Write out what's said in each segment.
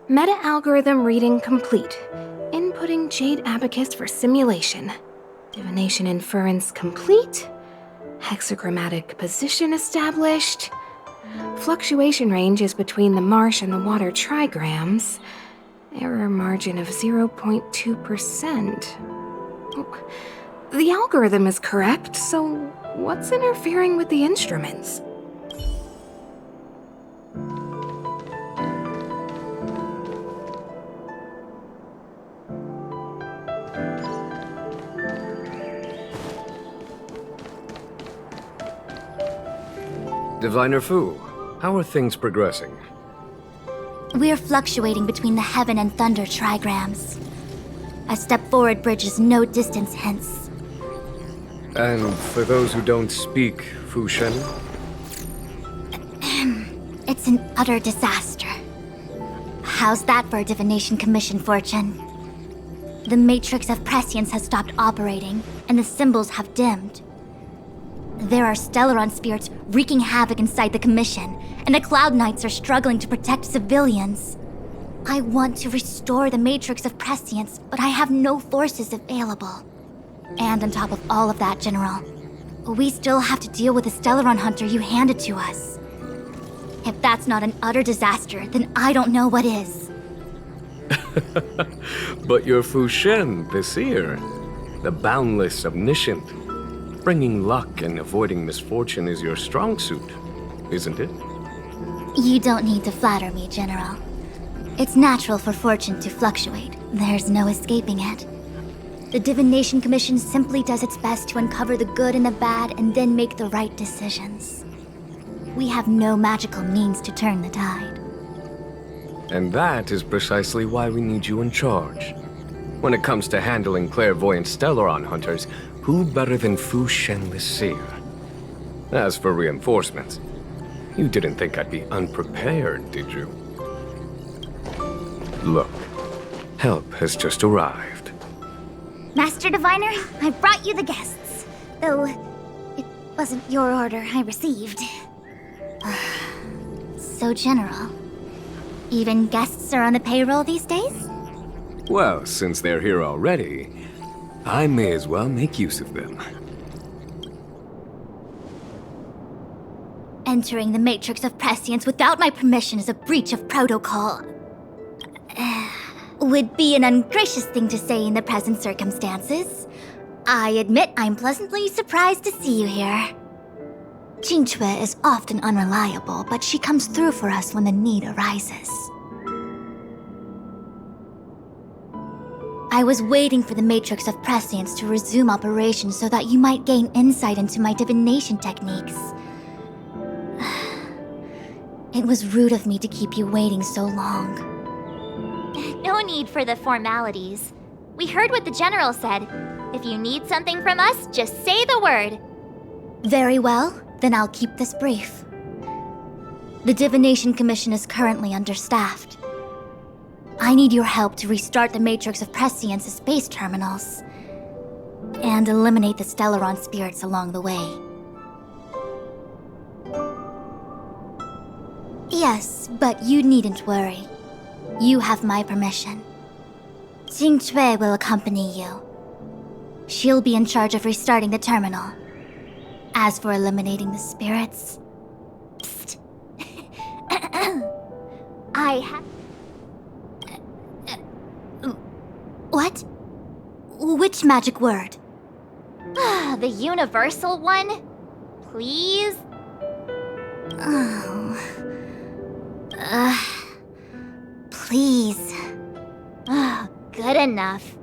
Meta-algorithm reading complete. Inputting Jade Abacus for simulation. Divination inference complete. Hexagrammatic position established. Fluctuation range is between the marsh and the water trigrams. Error margin of 0.2%. The algorithm is correct, so what's interfering with the instruments? Diviner Fu, how are things progressing? We're fluctuating between the heaven and thunder trigrams. A step forward bridges no distance hence. And for those who don't speak Fu Shen? It's an utter disaster. How's that for a divination commission, Fortune? The matrix of prescience has stopped operating, and the symbols have dimmed. There are Stellaron spirits wreaking havoc inside the commission, and the Cloud Knights are struggling to protect civilians. I want to restore the matrix of prescience, but I have no forces available. And on top of all of that, General, we still have to deal with the Stellaron hunter you handed to us. If that's not an utter disaster, then I don't know what is. But you're Fu Shen, the seer. The boundless, omniscient. Bringing luck and avoiding misfortune is your strong suit, isn't it? You don't need to flatter me, General. It's natural for fortune to fluctuate. There's no escaping it. The Divination Commission simply does its best to uncover the good and the bad and then make the right decisions. We have no magical means to turn the tide. And that is precisely why we need you in charge. When it comes to handling clairvoyant Stellaron hunters, who better than Fu Shen the Seer? As for reinforcements, you didn't think I'd be unprepared, did you? Look, help has just arrived. Master Diviner, I brought you the guests. Though, it wasn't your order I received. So, General, even guests are on the payroll these days? Well, since they're here already, I may as well make use of them. Entering the matrix of prescience without my permission is a breach of protocol. Would be an ungracious thing to say in the present circumstances. I admit I'm pleasantly surprised to see you here. Qingque is often unreliable, but she comes through for us when the need arises. I was waiting for the matrix of prescience to resume operations so that you might gain insight into my divination techniques. It was rude of me to keep you waiting so long. No need for the formalities. We heard what the General said. If you need something from us, just say the word. Very well, then I'll keep this brief. The Divination Commission is currently understaffed. I need your help to restart the matrix of prescience's base terminals and eliminate the Stellaron spirits along the way. Yes, but you needn't worry. You have my permission. Qingque will accompany you. She'll be in charge of restarting the terminal. As for eliminating the spirits... Psst. I have... What? Which magic word? The universal one? Please? Oh... Please. Good enough.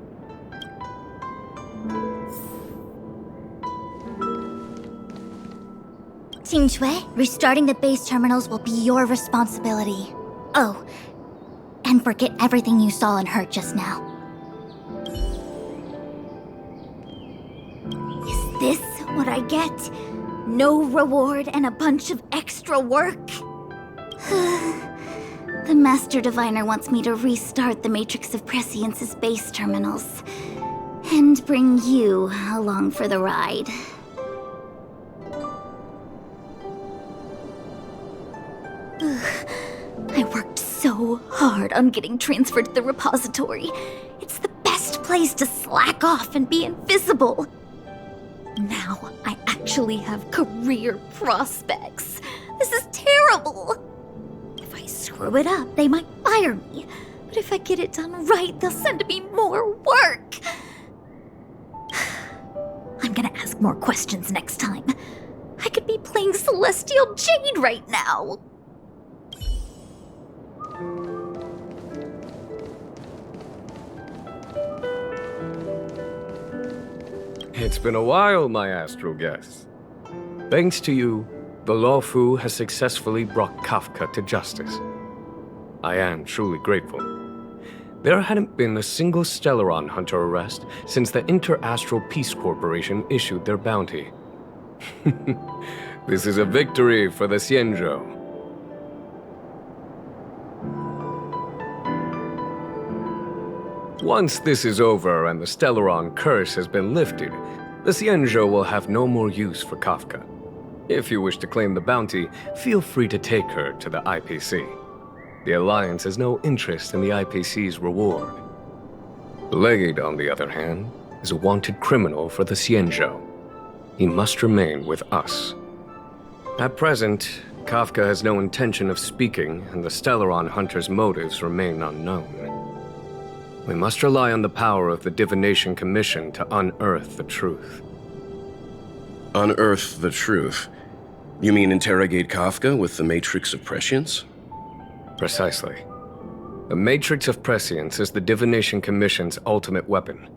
Qingque, restarting the base terminals will be your responsibility. Oh, and forget everything you saw and heard just now. Is this what I get? No reward and a bunch of extra work? The Master Diviner wants me to restart the Matrix of Prescience's base terminals. And bring you along for the ride. I worked so hard on getting transferred to the repository. It's the best place to slack off and be invisible. Now I actually have career prospects. This is terrible. If I screw it up, they might fire me. But if I get it done right, they'll send me more work. I'm gonna ask more questions next time. I could be playing Celestial Jade right now. It's been a while, my astral guest. Thanks to you, the Lawfu has successfully brought Kafka to justice. I am truly grateful. There hadn't been a single Stellaron hunter arrest since the Inter-Astral Peace Corporation issued their bounty. This is a victory for the Xianzhou. Once this is over and the Stellaron curse has been lifted, the Xianzhou will have no more use for Kafka. If you wish to claim the bounty, feel free to take her to the IPC. The Alliance has no interest in the IPC's reward. Blade, on the other hand, is a wanted criminal for the Xianzhou. He must remain with us. At present, Kafka has no intention of speaking, and the Stellaron hunter's motives remain unknown. We must rely on the power of the Divination Commission to unearth the truth. Unearth the truth? You mean interrogate Kafka with the Matrix of Prescience? Precisely. The Matrix of Prescience is the Divination Commission's ultimate weapon.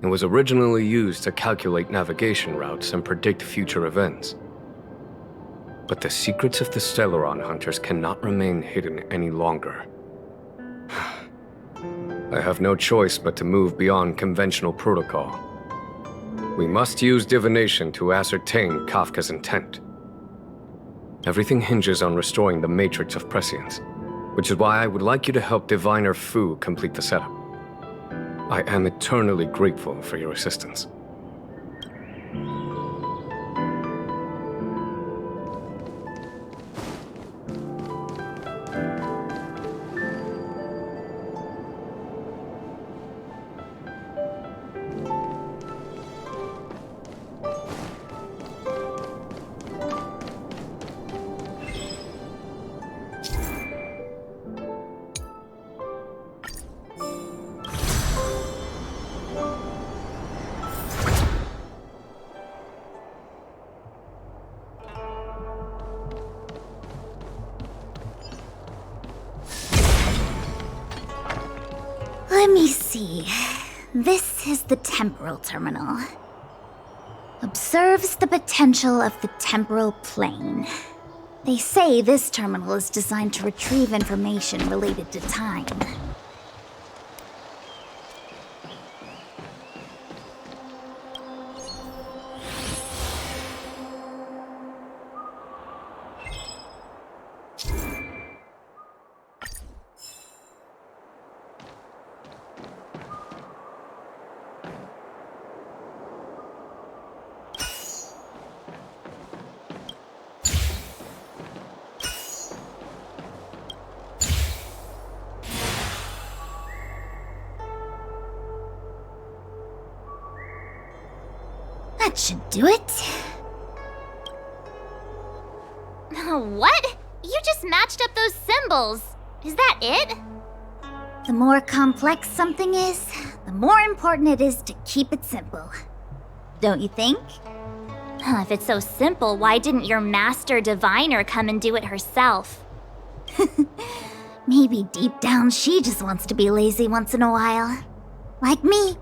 It was originally used to calculate navigation routes and predict future events. But the secrets of the Stellaron hunters cannot remain hidden any longer. I have no choice but to move beyond conventional protocol. We must use divination to ascertain Kafka's intent. Everything hinges on restoring the Matrix of Prescience, which is why I would like you to help Diviner Fu complete the setup. I am eternally grateful for your assistance. Let me see. This is the temporal terminal. Observes the potential of the temporal plane. They say this terminal is designed to retrieve information related to time. That should do it. What? You just matched up those symbols. Is that it? The more complex something is, the more important it is to keep it simple. Don't you think? If it's so simple, why didn't your master diviner come and do it herself? Maybe deep down she just wants to be lazy once in a while. Like me.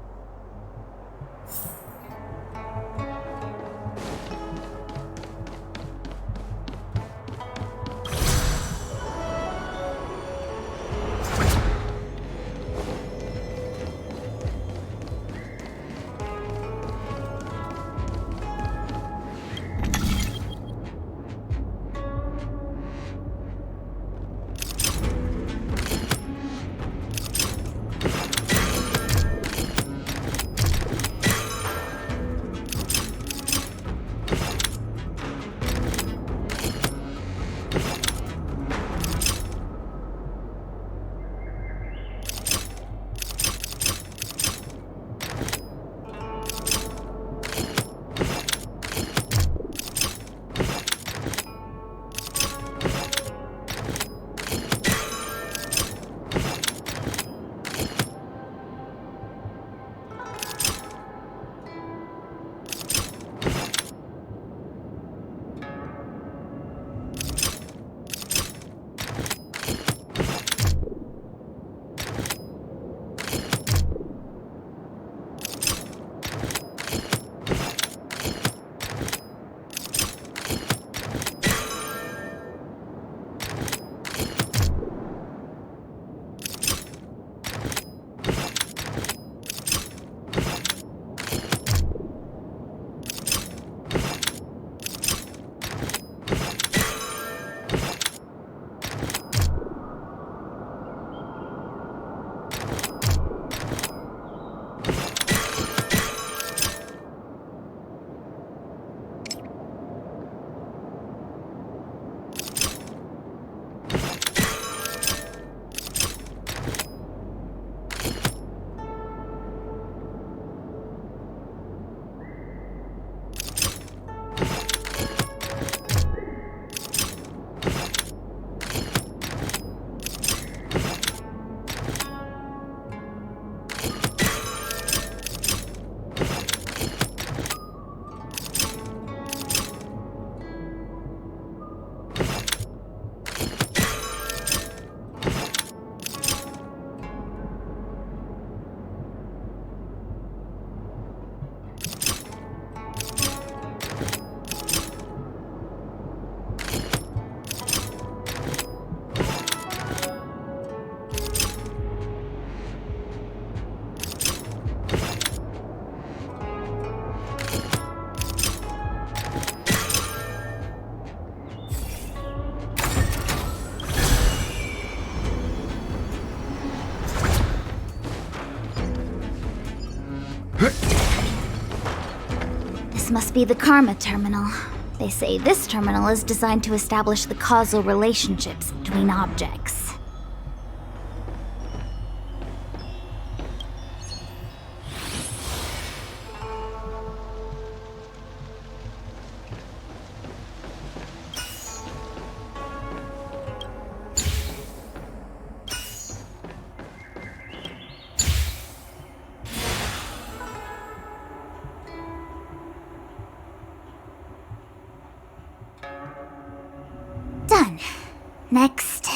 This must be the Karma Terminal. They say this terminal is designed to establish the causal relationships between objects. Done. Next.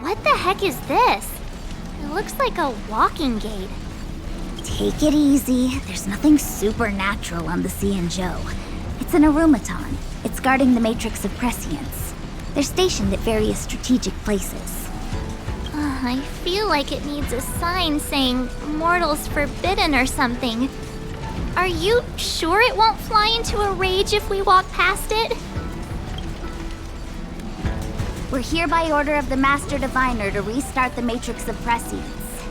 What the heck is this? It looks like a walking gate. Take it easy. There's nothing supernatural on the Joe. It's an aromaton. It's guarding the matrix of prescience. They're stationed at various strategic places. I feel like it needs a sign saying mortals forbidden or something. Are you sure it won't fly into a rage if we walk past it? We're here by order of the Master Diviner to restart the matrix of prescience.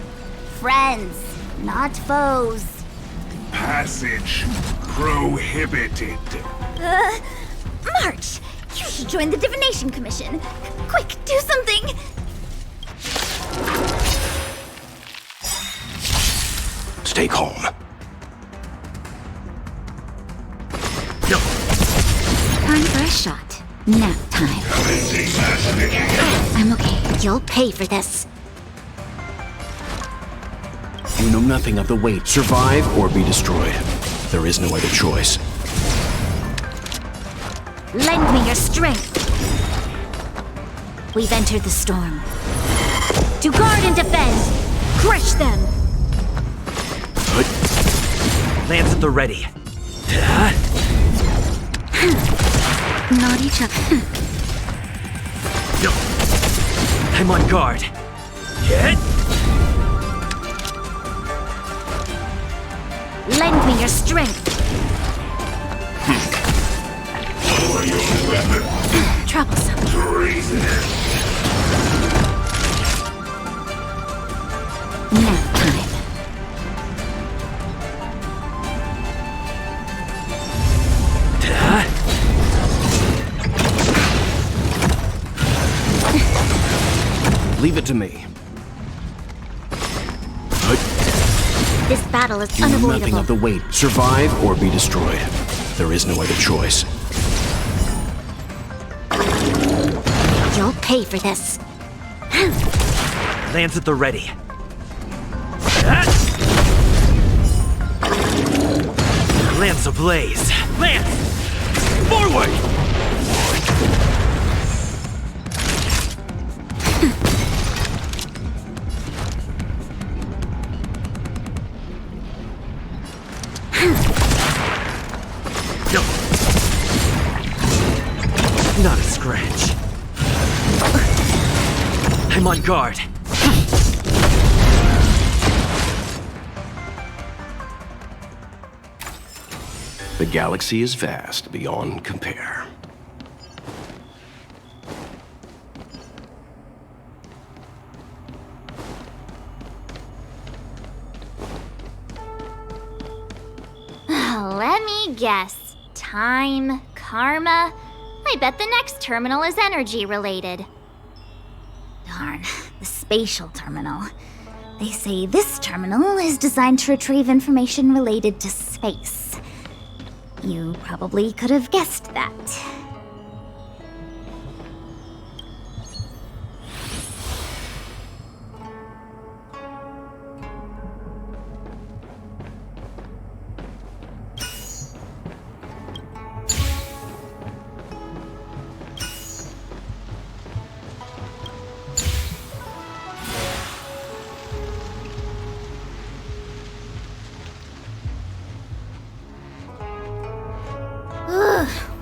Friends, not foes. Passage prohibited. March! You should join the Divination Commission. Quick, do something! Stay calm. Time for a shot. Nap time. I'm okay. You'll pay for this. You know nothing of the weight. Survive or be destroyed. There is no other choice. Lend me your strength. We've entered the storm. To guard and defend. Crush them. Lance at the ready. Not each other. I'm on guard. Get. Lend me your strength. Troublesome. Nap time. Leave it to me. This battle is You know unavoidable. nothing of the weight. Survive or be destroyed. There is no other choice. You'll pay for this. Lance at the ready. Lance ablaze. Lance! Forward! Not a scratch. I'm on guard. The galaxy is vast beyond compare. Let me guess. Time, karma. I bet the next terminal is energy related. Darn, the spatial terminal. They say this terminal is designed to retrieve information related to space. You probably could have guessed that.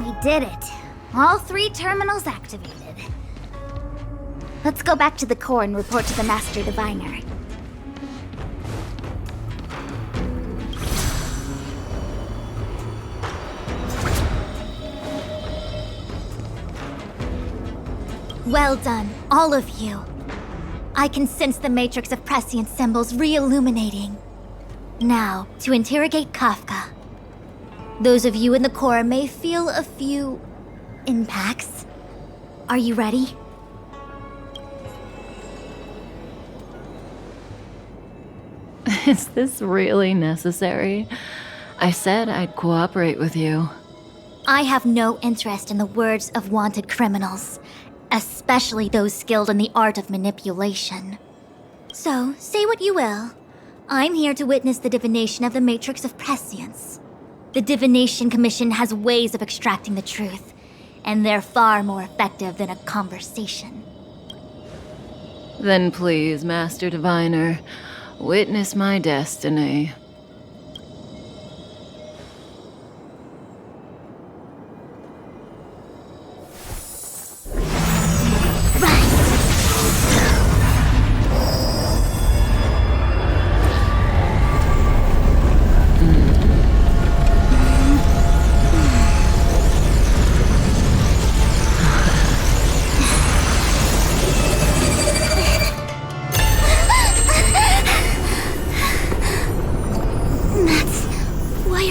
We did it. All 3 terminals activated. Let's go back to the core and report to the Master Diviner. Well done, all of you. I can sense the matrix of prescient symbols re-illuminating. Now, to interrogate Kafka. Those of you in the core may feel a few impacts. Are you ready? Is this really necessary? I said I'd cooperate with you. I have no interest in the words of wanted criminals, especially those skilled in the art of manipulation. So, say what you will. I'm here to witness the divination of the matrix of prescience. The Divination Commission has ways of extracting the truth, and they're far more effective than a conversation. Then please, Master Diviner, witness my destiny.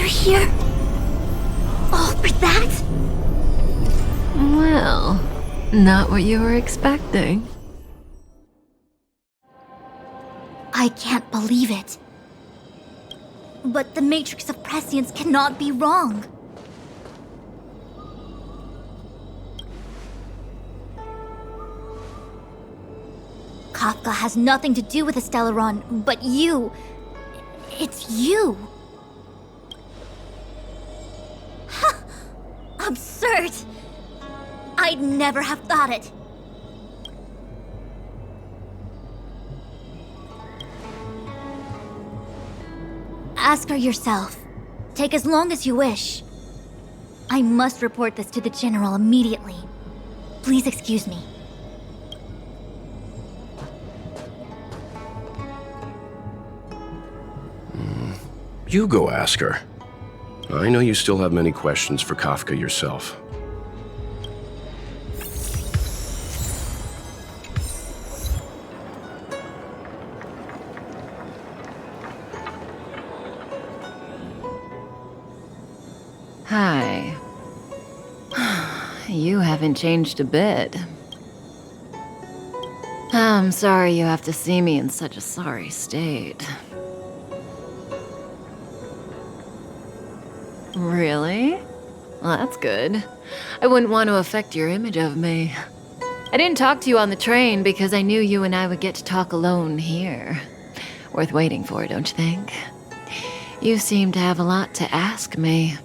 Here? All for that? Well, not what you were expecting. I can't believe it. But the matrix of prescience cannot be wrong. Kafka has nothing to do with the Stellaron, but you. It's you. Absurd! I'd never have thought it. Ask her yourself. Take as long as you wish. I must report this to the General immediately. Please excuse me. You go ask her. I know you still have many questions for Kafka yourself. Hi. You haven't changed a bit. I'm sorry you have to see me in such a sorry state. Really? Well, that's good. I wouldn't want to affect your image of me. I didn't talk to you on the train because I knew you and I would get to talk alone here. Worth waiting for, don't you think? You seem to have a lot to ask me.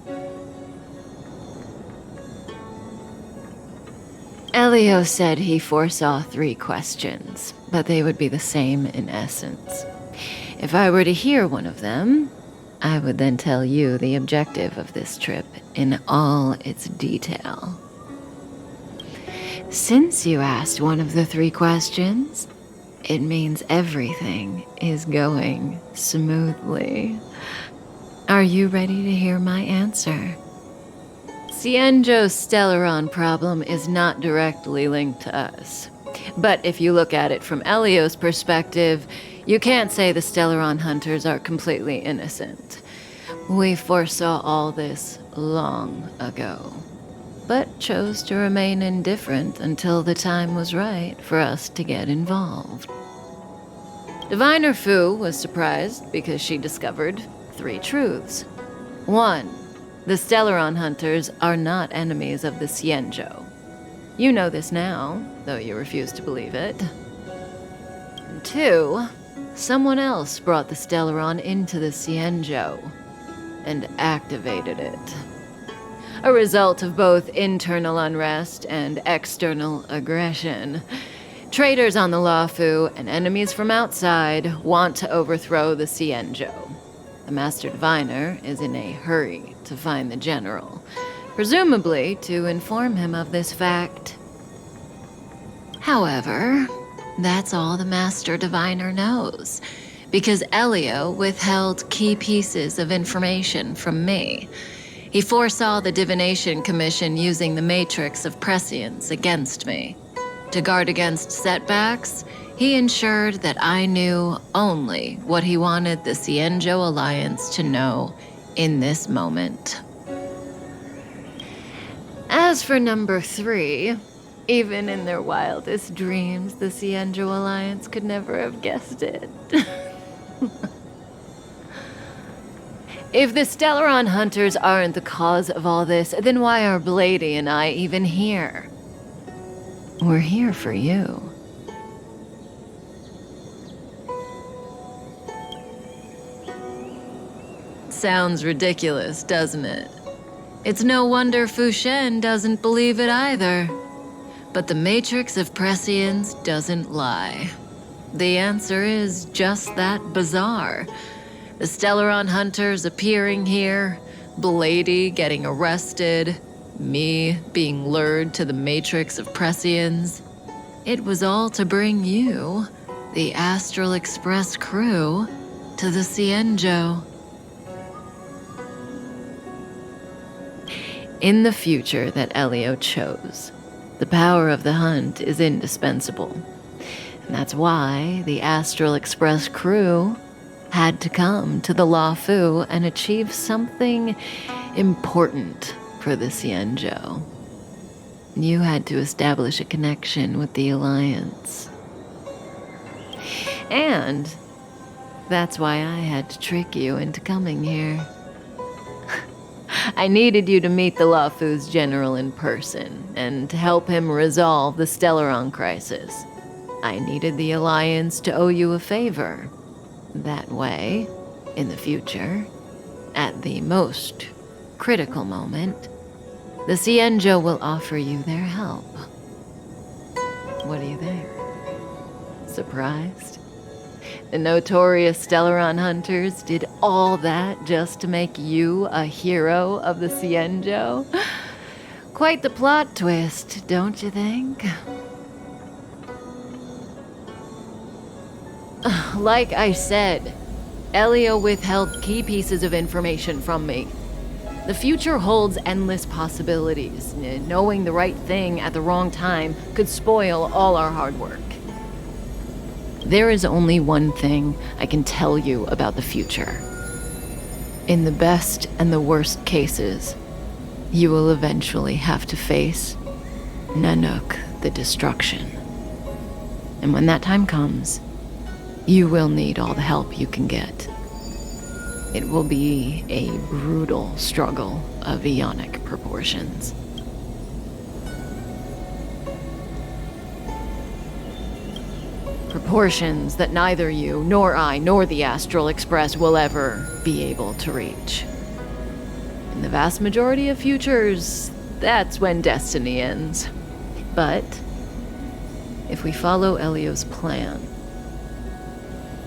Elio said he foresaw 3 questions, but they would be the same in essence. If I were to hear one of them, I would then tell you the objective of this trip in all its detail. Since you asked one of the 3 questions, it means everything is going smoothly. Are you ready to hear my answer? Cienjo's Stellaron problem is not directly linked to us. But if you look at it from Elio's perspective, you can't say the Stellaron hunters are completely innocent. We foresaw all this long ago, but chose to remain indifferent until the time was right for us to get involved. Diviner Fu was surprised because she discovered 3 truths. 1. The Stellaron hunters are not enemies of the Xianzhou. You know this now, though you refuse to believe it. And 2. Someone else brought the Stellaron into the Xianzhou and activated it. A result of both internal unrest and external aggression. Traitors on the Luofu and enemies from outside want to overthrow the Xianzhou. The Master Diviner is in a hurry to find the general, presumably to inform him of this fact. However, that's all the Master Diviner knows, because Elio withheld key pieces of information from me. He foresaw the Divination Commission using the matrix of prescience against me. To guard against setbacks, he ensured that I knew only what he wanted the Xianzhou Alliance to know in this moment. As for number 3, even in their wildest dreams, the Xianzhou Alliance could never have guessed it. If the Stellaron hunters aren't the cause of all this, then why are Blady and I even here? We're here for you. Sounds ridiculous, doesn't it? It's no wonder Fu Shen doesn't believe it either. But the matrix of prescience doesn't lie. The answer is just that bizarre. The Stellaron hunters appearing here, Blady getting arrested, me being lured to the matrix of prescience. It was all to bring you, the Astral Express crew, to the Xianzhou. In the future that Elio chose, the power of the hunt is indispensable. And that's why the Astral Express crew had to come to the Luofu and achieve something important for the Xianzhou. You had to establish a connection with the Alliance. And that's why I had to trick you into coming here. I needed you to meet the Luofu's general in person and to help him resolve the Stellaron crisis. I needed the Alliance to owe you a favor. That way, in the future, at the most critical moment, the Xianzhou will offer you their help. What do you think? Surprised? The notorious Stellaron hunters did all that just to make you a hero of the Xianzhou? Quite the plot twist, don't you think? Like I said, Elio withheld key pieces of information from me. The future holds endless possibilities. Knowing the right thing at the wrong time could spoil all our hard work. There is only one thing I can tell you about the future. In the best and the worst cases, you will eventually have to face Nanook the Destruction. And when that time comes, you will need all the help you can get. It will be a brutal struggle of eonic proportions. Proportions that neither you, nor I, nor the Astral Express will ever be able to reach. In the vast majority of futures, that's when destiny ends. But if we follow Elio's plan,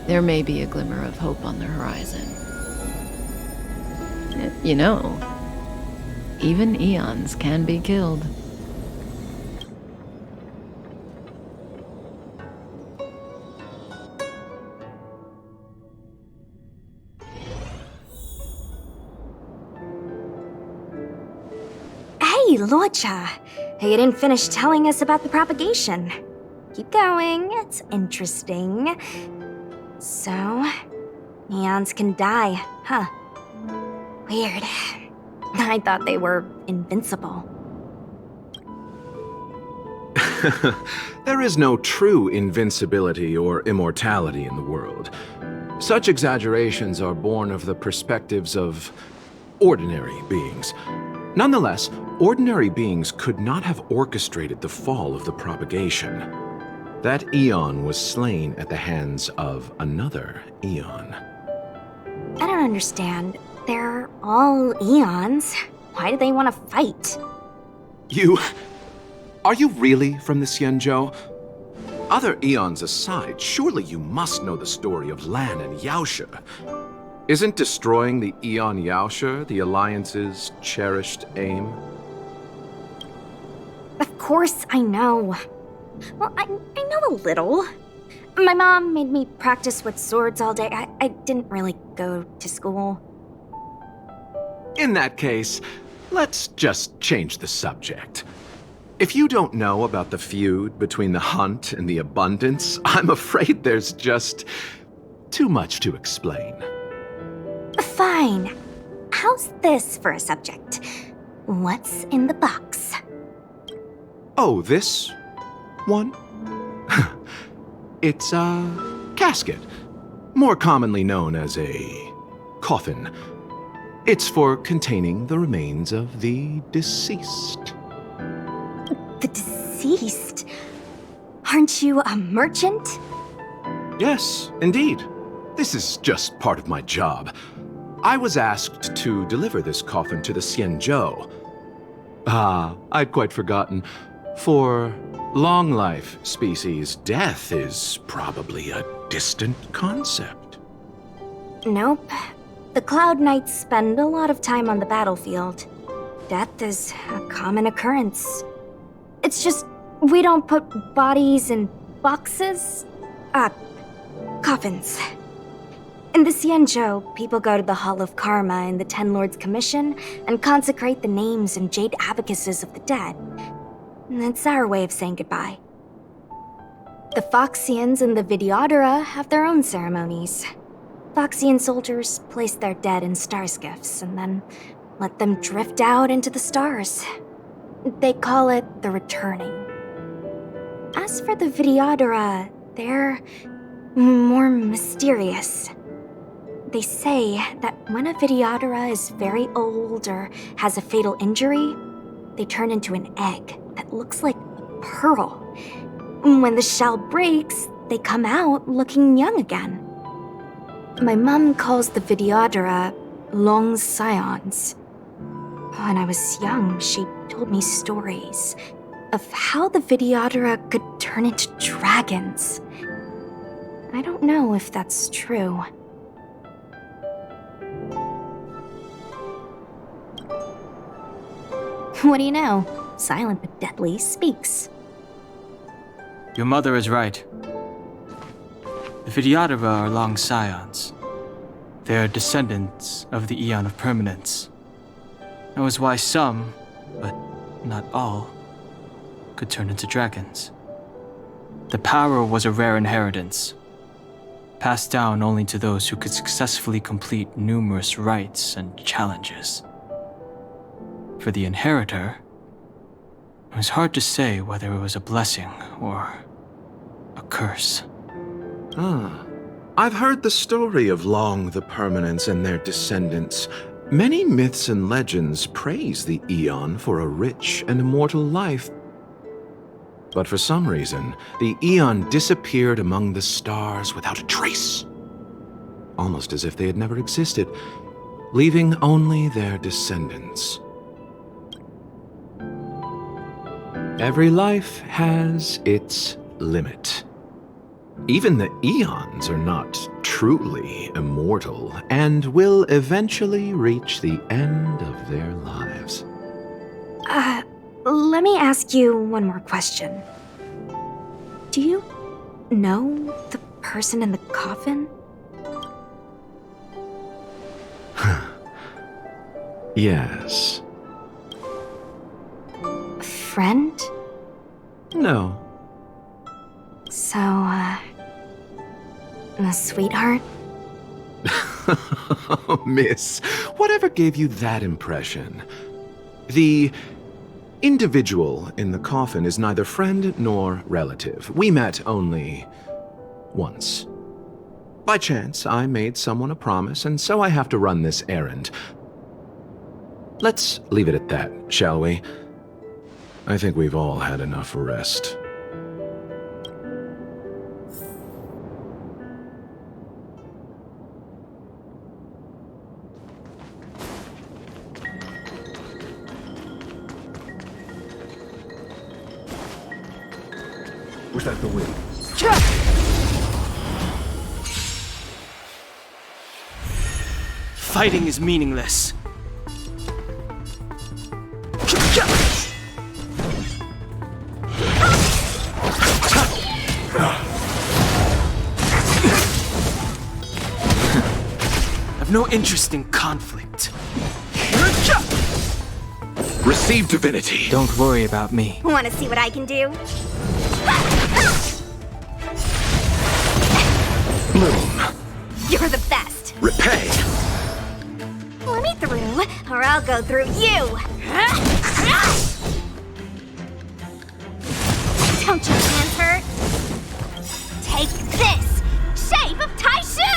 there may be a glimmer of hope on the horizon. You know, even eons can be killed. Hey, Luocha! You didn't finish telling us about the propagation. Keep going, it's interesting. So, eons can die, huh? Weird. I thought they were invincible. There is no true invincibility or immortality in the world. Such exaggerations are born of the perspectives of ordinary beings. Nonetheless, ordinary beings could not have orchestrated the fall of the propagation. That eon was slain at the hands of another eon. I don't understand. They're all eons. Why do they want to fight? Are you really from the Xianzhou? Other eons aside, surely you must know the story of Lan and Yaoshe. Isn't destroying the Eon Yaoshe the Alliance's cherished aim? Of course I know. Well, I know a little. My mom made me practice with swords all day. I didn't really go to school. In that case, let's just change the subject. If you don't know about the feud between the Hunt and the Abundance, I'm afraid there's just too much to explain. Fine. How's this for a subject? What's in the box? Oh, this one? It's a casket, more commonly known as a coffin. It's for containing the remains of the deceased. The deceased? Aren't you a merchant? Yes, indeed. This is just part of my job. I was asked to deliver this coffin to the Xianzhou. I'd quite forgotten. For long life species, death is probably a distant concept. Nope. The Cloud Knights spend a lot of time on the battlefield. Death is a common occurrence. It's just, we don't put bodies in boxes? Coffins. In the Xianzhou, people go to the Hall of Karma in the Ten Lords Commission and consecrate the names and jade abacuses of the dead. It's our way of saying goodbye. The Foxians and the Videodora have their own ceremonies. Foxian soldiers place their dead in star skiffs and then let them drift out into the stars. They call it the returning. As for the Videodora, they're more mysterious. They say that when a Videodora is very old or has a fatal injury, they turn into an egg that looks like a pearl. When the shell breaks, they come out looking young again. My mom calls the Videodora long scions. When I was young, she told me stories of how the Videodora could turn into dragons. I don't know if that's true. What do you know? Silent but deadly speaks. Your mother is right. The Videodora are long scions. They are descendants of the Eon of Permanence. That was why some, but not all, could turn into dragons. The power was a rare inheritance, passed down only to those who could successfully complete numerous rites and challenges. For the inheritor, it was hard to say whether it was a blessing or a curse. I've heard the story of Long the Permanence and their descendants. Many myths and legends praise the Eon for a rich and immortal life. But for some reason, the Eon disappeared among the stars without a trace. Almost as if they had never existed, leaving only their descendants. Every life has its limit. Even the Eons are not truly immortal and will eventually reach the end of their lives. Let me ask you one more question. Do you know the person in the coffin? Yes. Friend? No. So, a sweetheart? Miss, whatever gave you that impression? The individual in the coffin is neither friend nor relative. We met only once. By chance, I made someone a promise, and so I have to run this errand. Let's leave it at that, shall we? I think we've all had enough rest. Was that the wind? Fighting is meaningless. I've no interest in conflict. Receive divinity! Don't worry about me. Want to see what I can do? Bloom! You're the best. Repay! Let me through, or I'll go through you. Don't your hands hurt? Take this! Shape of Taishu!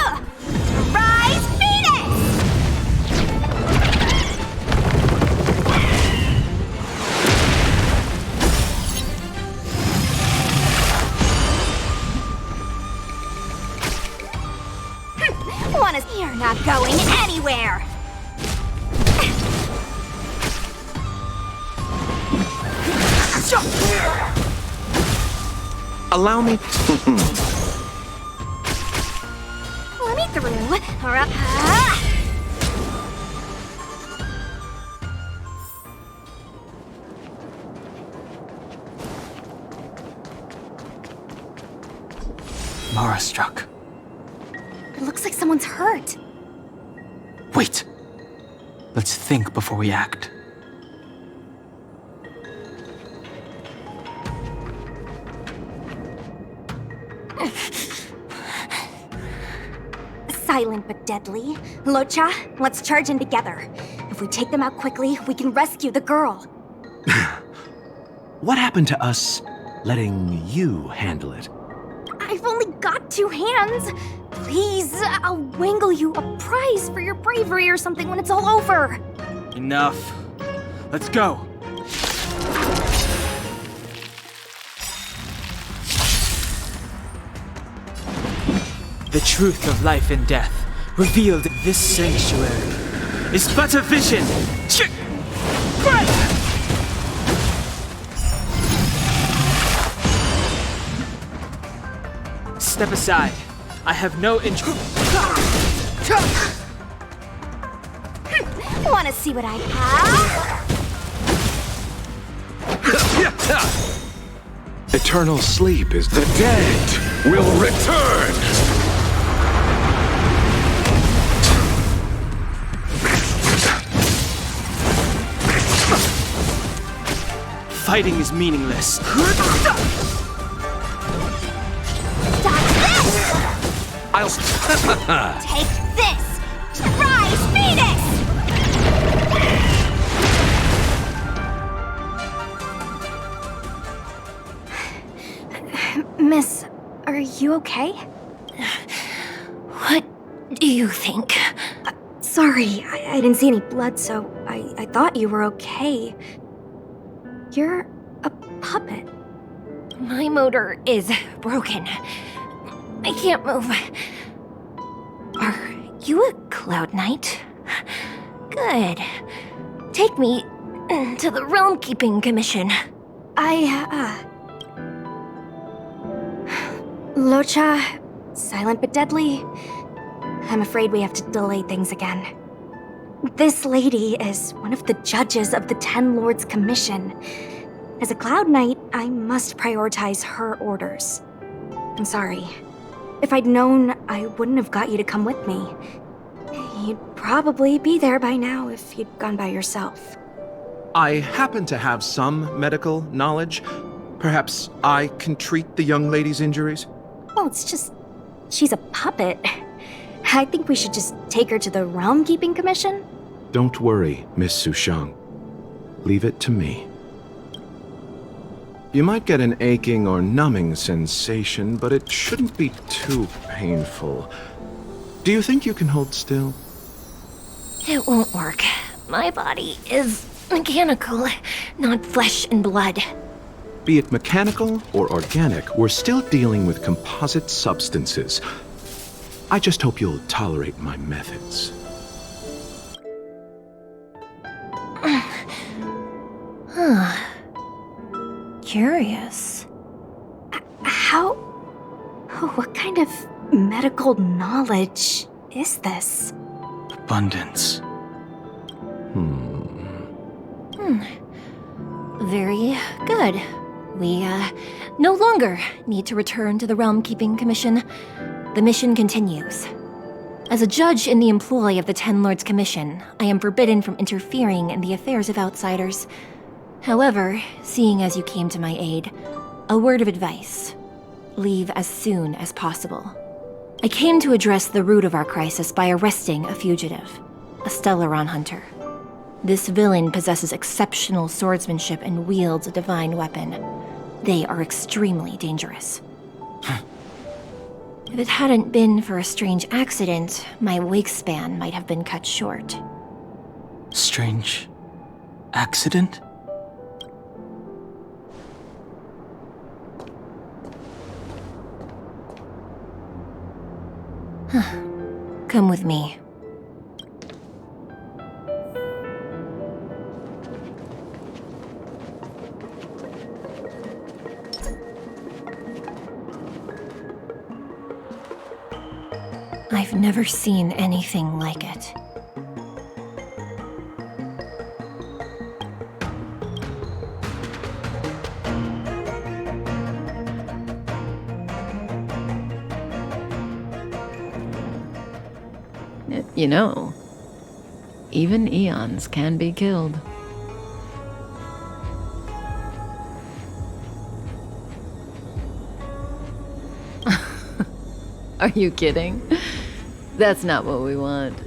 Rise, Venus! You're not going anywhere! Allow me... Let me through, or I'll... Mara struck. It looks like someone's hurt. Wait! Let's think before we act. Silent but deadly. Locha, let's charge in together. If we take them out quickly, we can rescue the girl. What happened to us letting you handle it? I've only got 2 hands. Please, I'll wangle you a prize for your bravery or something when it's all over. Enough. Let's go. The truth of life and death, revealed in this sanctuary, is but a vision. Step aside. I have no interest. Want to see what I have? Eternal sleep is the dead will return! Fighting is meaningless. I'll... Take this! Rise, Venus! Miss, are you okay? What do you think? Sorry, I didn't see any blood, so I thought you were okay. You're a puppet. My motor is broken. I can't move. Are you a Cloud Knight? Good. Take me to the Realm Keeping Commission. Locha, silent but deadly. I'm afraid we have to delay things again. This lady is one of the judges of the 10 Lords Commission. As a Cloud Knight, I must prioritize her orders. I'm sorry. If I'd known, I wouldn't have got you to come with me. You'd probably be there by now if you'd gone by yourself. I happen to have some medical knowledge. Perhaps I can treat the young lady's injuries? Well, it's just... she's a puppet. I think we should just take her to the Realm Keeping Commission. Don't worry, Miss Sushang. Leave it to me. You might get an aching or numbing sensation, but it shouldn't be too painful. Do you think you can hold still? It won't work. My body is mechanical, not flesh and blood. Be it mechanical or organic, we're still dealing with composite substances. I just hope you'll tolerate my methods. Curious. How? What kind of medical knowledge is this? Abundance. Very good. We, no longer need to return to the Realm Keeping Commission. The mission continues. As a judge in the employ of the Ten Lords Commission, I am forbidden from interfering in the affairs of outsiders. However, seeing as you came to my aid, a word of advice. Leave as soon as possible. I came to address the root of our crisis by arresting a fugitive, a Stellaron hunter. This villain possesses exceptional swordsmanship and wields a divine weapon. They are extremely dangerous. If it hadn't been for a strange accident, my wake span might have been cut short. Strange accident? Come with me. I've never seen anything like it. You know, even eons can be killed. Are you kidding? That's not what we want.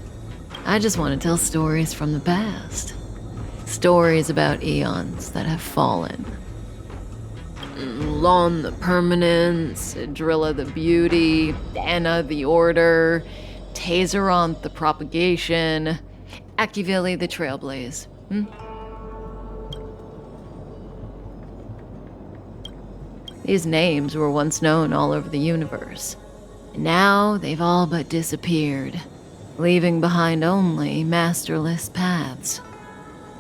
I just want to tell stories from the past. Stories about eons that have fallen. Lon the Permanence, Drilla the Beauty, Anna the Order, Tazeronth the Propagation, Akivili the Trailblaze. These names were once known all over the universe. Now they've all but disappeared, leaving behind only masterless paths.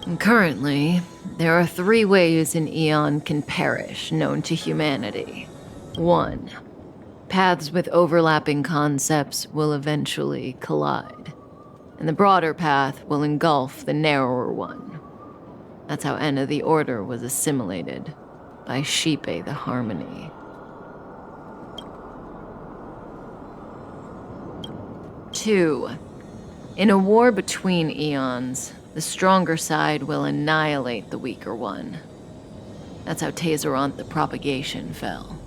And currently, there are 3 ways an eon can perish known to humanity. 1. Paths with overlapping concepts will eventually collide, and the broader path will engulf the narrower one. That's how Enna the Order was assimilated by Sheepe the Harmony. 2. In a war between eons, the stronger side will annihilate the weaker one. That's how Tazeronth the Propagation fell.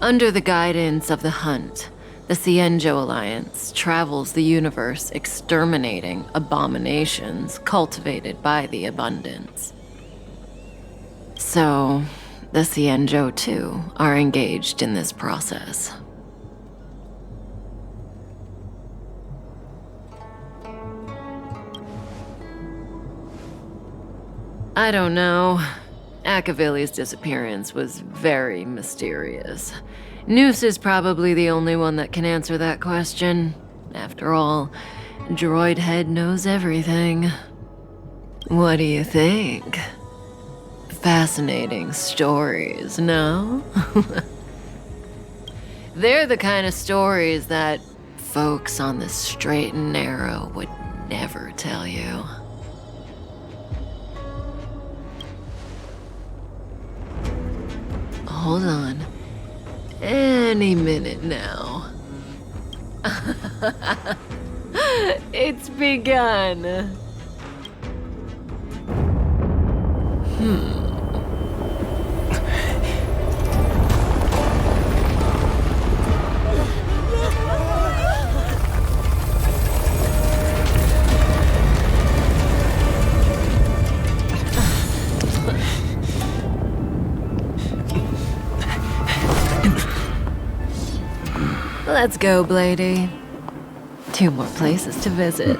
Under the guidance of the Hunt, the Cienjo Alliance travels the universe exterminating abominations cultivated by the Abundance. So, the Cienjo, too, are engaged in this process. I don't know. Akivili's disappearance was very mysterious. Noose is probably the only one that can answer that question. After all, Droid Head knows everything. What do you think? Fascinating stories, no? They're the kind of stories that folks on the straight and narrow would never tell you. Hold on. Any minute now. It's begun. Let's go, Blady. 2 more places to visit.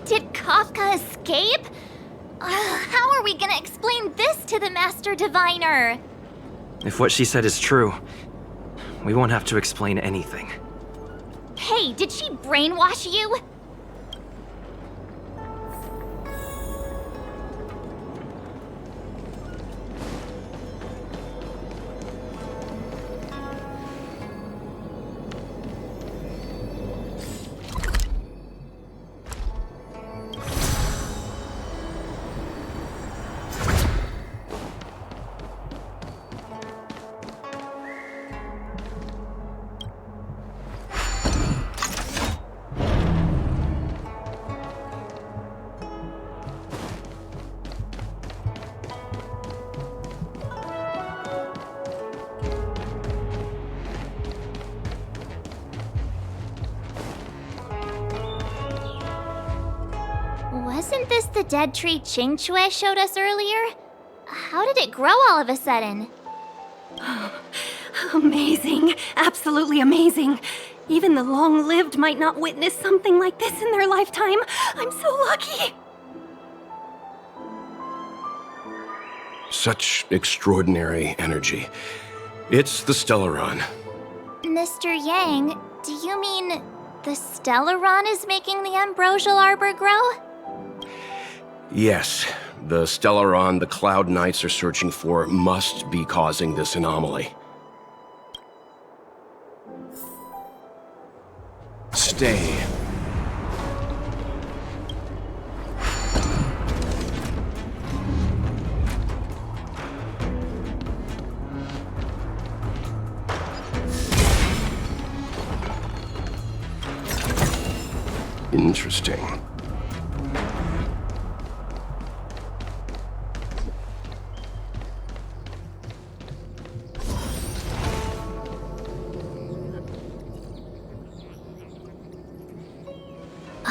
Did Kafka escape? How are we gonna explain this to the Master Diviner? If what she said is true, we won't have to explain anything. Hey, did she brainwash you? Wasn't this the dead tree Qingque showed us earlier? How did it grow all of a sudden? Amazing. Absolutely amazing. Even the long-lived might not witness something like this in their lifetime. I'm so lucky. Such extraordinary energy. It's the Stellaron. Mr. Yang, do you mean the Stellaron is making the ambrosial arbor grow? Yes, the Stellaron the Cloud Knights are searching for must be causing this anomaly. Stay. Interesting.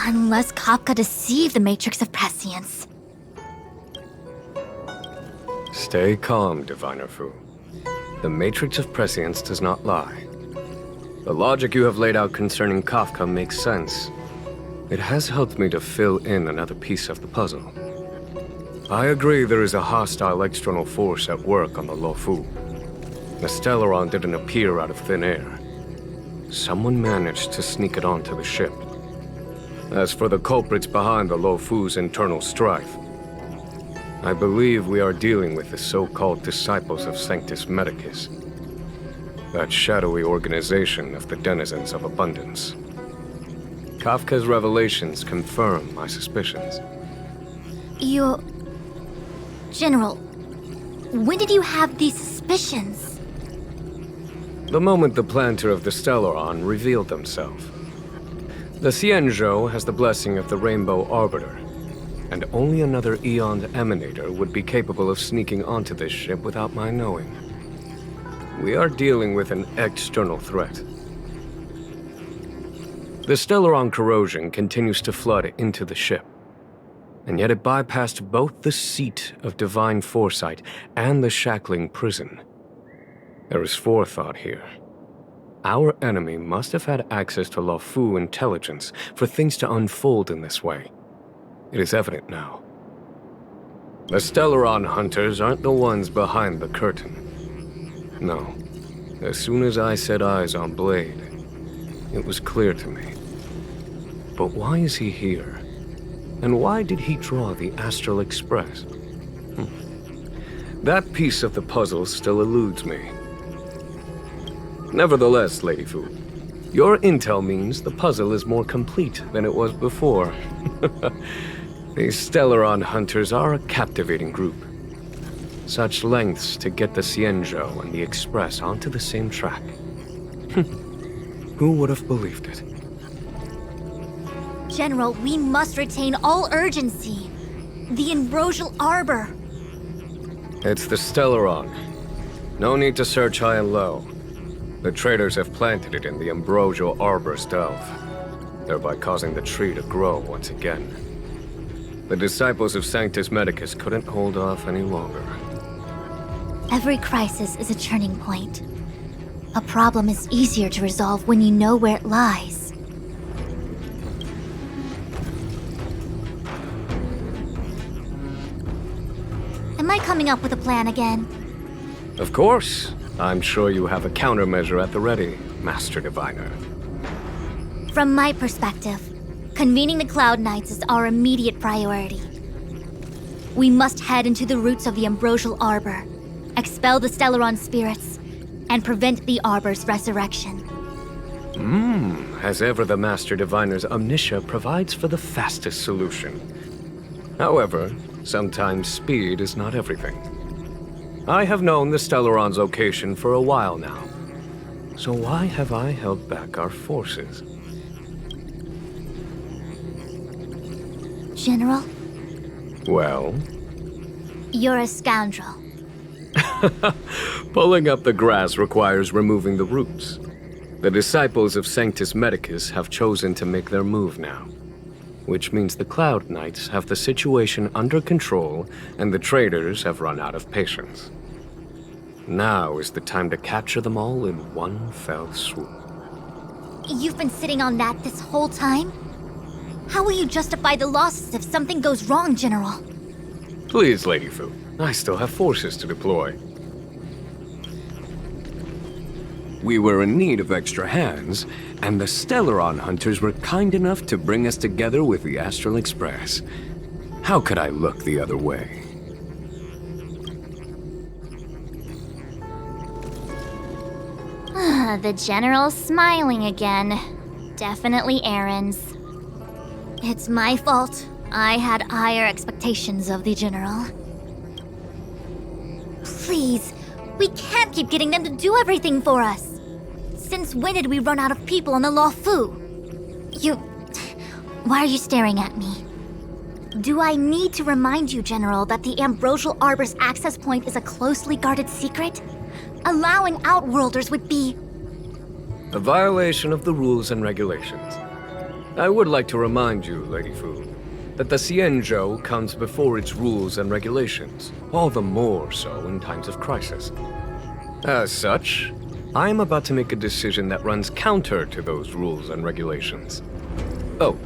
Unless Kafka deceived the Matrix of Prescience. Stay calm, Diviner Fu. The Matrix of Prescience does not lie. The logic you have laid out concerning Kafka makes sense. It has helped me to fill in another piece of the puzzle. I agree there is a hostile external force at work on the Luofu. The Stellaron didn't appear out of thin air. Someone managed to sneak it onto the ship. As for the culprits behind the Luofu's internal strife, I believe we are dealing with the so-called Disciples of Sanctus Medicus, that shadowy organization of the denizens of abundance. Kafka's revelations confirm my suspicions. General, when did you have these suspicions? The moment the planter of the Stellaron revealed themselves. The Xianzhou has the blessing of the Rainbow Arbiter, and only another Eon Emanator would be capable of sneaking onto this ship without my knowing. We are dealing with an external threat. The Stellaron corrosion continues to flood into the ship, and yet it bypassed both the seat of divine foresight and the shackling prison. There is forethought here. Our enemy must have had access to Luofu intelligence for things to unfold in this way. It is evident now. The Stellaron hunters aren't the ones behind the curtain. No. As soon as I set eyes on Blade, it was clear to me. But why is he here? And why did he draw the Astral Express? That piece of the puzzle still eludes me. Nevertheless, Lady Fu, your intel means the puzzle is more complete than it was before. These Stellaron hunters are a captivating group. Such lengths to get the Xianzhou and the Express onto the same track. Who would have believed it? General, we must retain all urgency. The Ambrosial Arbor. It's the Stellaron. No need to search high and low. The traders have planted it in the Ambrosial Arbor's delve, thereby causing the tree to grow once again. The disciples of Sanctus Medicus couldn't hold off any longer. Every crisis is a turning point. A problem is easier to resolve when you know where it lies. Am I coming up with a plan again? Of course. I'm sure you have a countermeasure at the ready, Master Diviner. From my perspective, convening the Cloud Knights is our immediate priority. We must head into the roots of the Ambrosial Arbor, expel the Stellaron spirits, and prevent the Arbor's resurrection. As ever, the Master Diviner's omniscia provides for the fastest solution. However, sometimes speed is not everything. I have known the Stellaron's location for a while now. So why have I held back our forces? General, Well, you're a scoundrel. pulling up the grass requires removing the roots. The disciples of Sanctus Medicus have chosen to make their move now, which means the Cloud Knights have the situation under control and the traders have run out of patience. Now is the time to capture them all in one fell swoop. You've been sitting on that this whole time? How will you justify the losses if something goes wrong, General? Please, Lady Fu, I still have forces to deploy. We were in need of extra hands, and the Stellaron hunters were kind enough to bring us together with the Astral Express. How could I look the other way? The General's smiling again. Definitely errands. It's my fault. I had higher expectations of the General. Please, we can't keep getting them to do everything for us. Since when did we run out of people on the Law Fu? Why are you staring at me? Do I need to remind you, General, that the Ambrosial Arbor's access point is a closely guarded secret? Allowing Outworlders would be... A violation of the rules and regulations. I would like to remind you, Lady Fu, that the Xianzhou comes before its rules and regulations, all the more so in times of crisis. As such, I am about to make a decision that runs counter to those rules and regulations. Oh,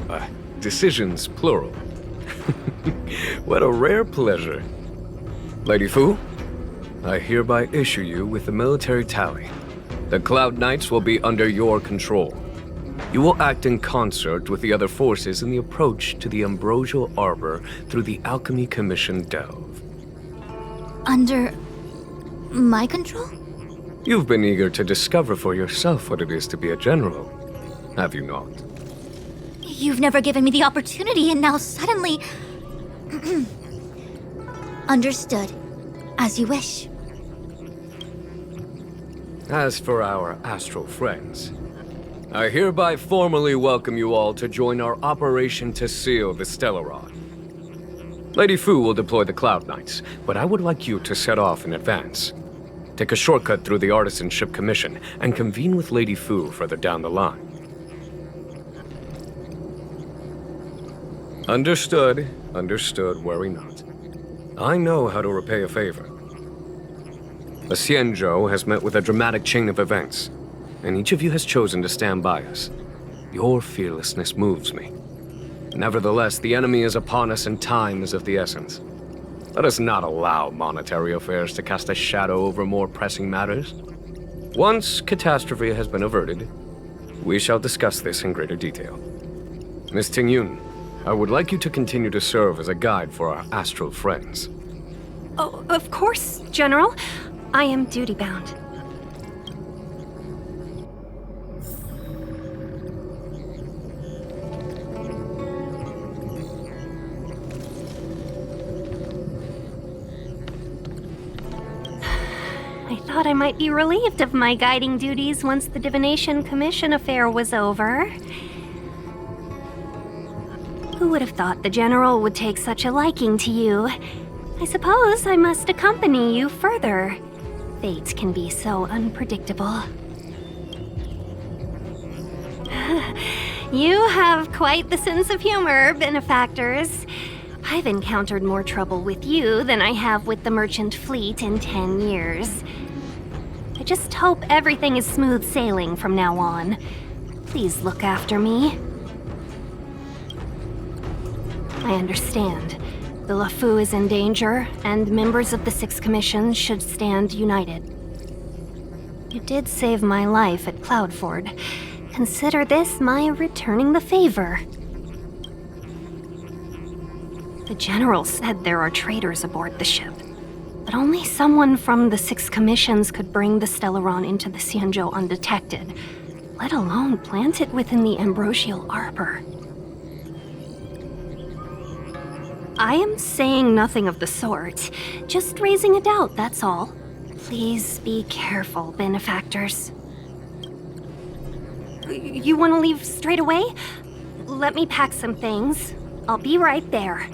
decisions plural. What a rare pleasure. Lady Fu, I hereby issue you with the military tally. The Cloud Knights will be under your control. You will act in concert with the other forces in the approach to the Ambrosial Arbor through the Alchemy Commission Delve. Under... my control? You've been eager to discover for yourself what it is to be a general, have you not? You've never given me the opportunity, and now suddenly... Understood. As you wish. As for our astral friends, I hereby formally welcome you all to join our operation to seal the Stellaron. Lady Fu will deploy the Cloud Knights, but I would like you to set off in advance. Take a shortcut through the Artisanship Commission and convene with Lady Fu further down the line. Understood. Understood, worry not. I know how to repay a favor. The Xianzhou has met with a dramatic chain of events, and each of you has chosen to stand by us. Your fearlessness moves me. Nevertheless, the enemy is upon us and time is of the essence. Let us not allow monetary affairs to cast a shadow over more pressing matters. Once catastrophe has been averted, we shall discuss this in greater detail. Miss Tingyun, I would like you to continue to serve as a guide for our astral friends. Oh, of course, General. I am duty-bound. I thought I might be relieved of my guiding duties once the Divination Commission affair was over. Who would have thought the General would take such a liking to you? I suppose I must accompany you further. Fate can be so unpredictable. You have quite the sense of humor, benefactors. I've encountered more trouble with you than I have with the merchant fleet in 10 years. I just hope everything is smooth sailing from now on. Please look after me. I understand. The LeFou is in danger, and members of the Six Commissions should stand united. You did save my life at Cloudford. Consider this my returning the favor. The General said there are traitors aboard the ship, but only someone from the Six Commissions could bring the Stellaron into the Xianzhou undetected, let alone plant it within the Ambrosial Arbor. I am saying nothing of the sort, just raising a doubt, that's all. Please be careful, benefactors. You want to leave straight away? Let me pack some things. I'll be right there.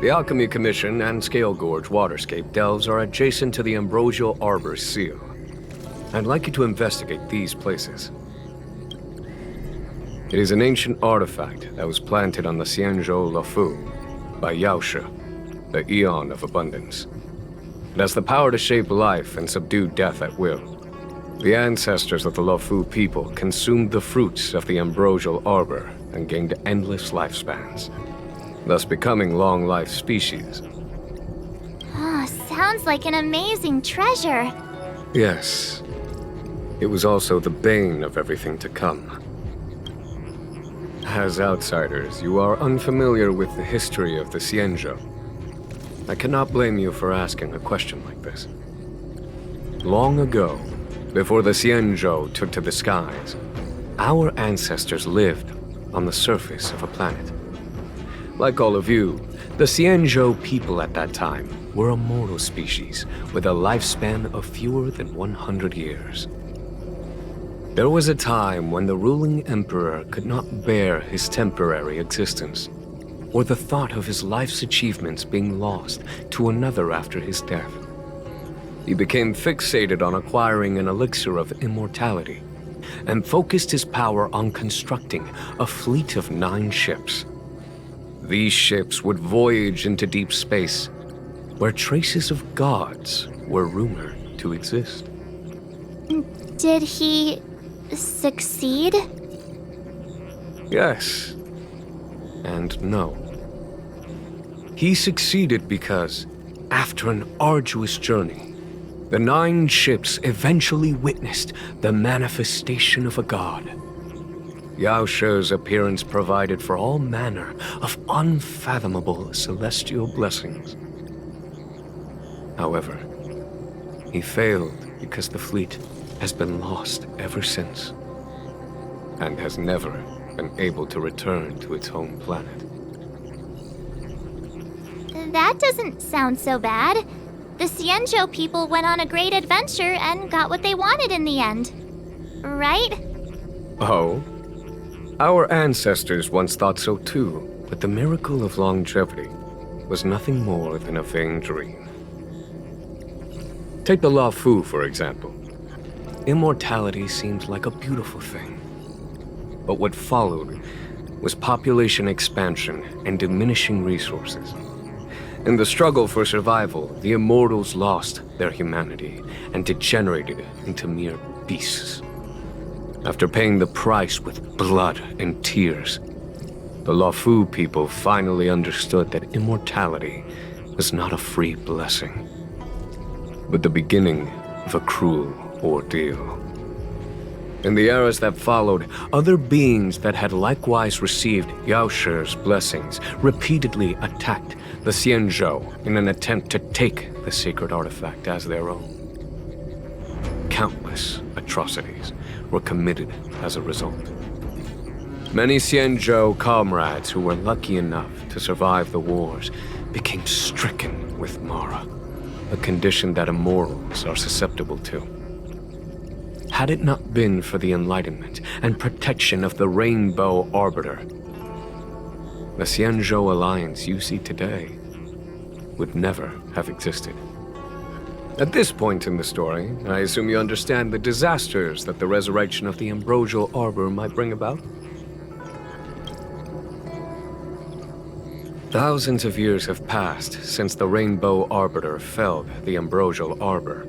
The Alchemy Commission and Scale Gorge Waterscape delves are adjacent to the Ambrosial Arbor Seal. I'd like you to investigate these places. It is an ancient artifact that was planted on the Xianzhou LeFou by Yaoshe, the Eon of Abundance. It has the power to shape life and subdue death at will. The ancestors of the LeFou people consumed the fruits of the Ambrosial Arbor and gained endless lifespans, thus becoming long-life species. Sounds like an amazing treasure. Yes. It was also the bane of everything to come. As outsiders, you are unfamiliar with the history of the Xianzhou. I cannot blame you for asking a question like this. Long ago, before the Xianzhou took to the skies, our ancestors lived on the surface of a planet. Like all of you, the Xianzhou people at that time were a mortal species with a lifespan of fewer than 100 years. There was a time when the ruling emperor could not bear his temporary existence, or the thought of his life's achievements being lost to another after his death. He became fixated on acquiring an elixir of immortality, and focused his power on constructing a fleet of 9 ships. These ships would voyage into deep space, where traces of gods were rumored to exist. Did he succeed? Yes, and no. He succeeded because, after an arduous journey, the 9 ships eventually witnessed the manifestation of a god. Yaoshe's appearance provided for all manner of unfathomable celestial blessings. However, he failed because the fleet has been lost ever since, and has never been able to return to its home planet. That doesn't sound so bad. The Xianzhou people went on a great adventure and got what they wanted in the end. Right? Oh? Our ancestors once thought so too, but the miracle of longevity was nothing more than a vain dream. Take the LeFou, for example. Immortality seemed like a beautiful thing. But what followed was population expansion and diminishing resources. In the struggle for survival, the immortals lost their humanity and degenerated into mere beasts. After paying the price with blood and tears, the LeFou people finally understood that immortality was not a free blessing, but the beginning of a cruel ordeal. In the eras that followed, other beings that had likewise received Yaoshe's blessings repeatedly attacked the Xianzhou in an attempt to take the sacred artifact as their own. Countless atrocities were committed as a result. Many Xianzhou comrades who were lucky enough to survive the wars became stricken with Mara, a condition that immortals are susceptible to. Had it not been for the enlightenment and protection of the Rainbow Arbiter, the Xianzhou Alliance you see today would never have existed. At this point in the story, I assume you understand the disasters that the resurrection of the Ambrosial Arbor might bring about? Thousands of years have passed since the Rainbow Arbiter felled the Ambrosial Arbor.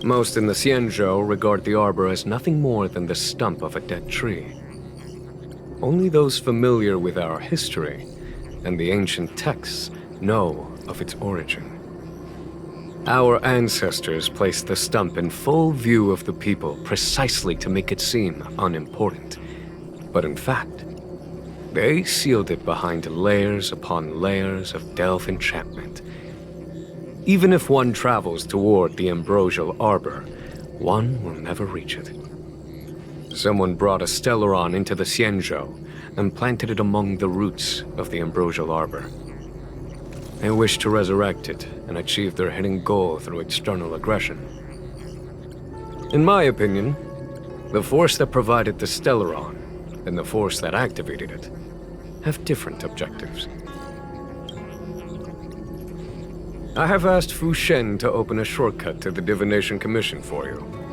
Most in the Xianzhou regard the Arbor as nothing more than the stump of a dead tree. Only those familiar with our history and the ancient texts know of its origin. Our ancestors placed the stump in full view of the people precisely to make it seem unimportant. But in fact, they sealed it behind layers upon layers of delve enchantment. Even if one travels toward the Ambrosial Arbor, one will never reach it. Someone brought a Stellaron into the Xianzhou and planted it among the roots of the Ambrosial Arbor. They wish to resurrect it and achieve their hidden goal through external aggression. In my opinion, the force that provided the Stellaron and the force that activated it have different objectives. I have asked Fu Shen to open a shortcut to the Divination Commission for you.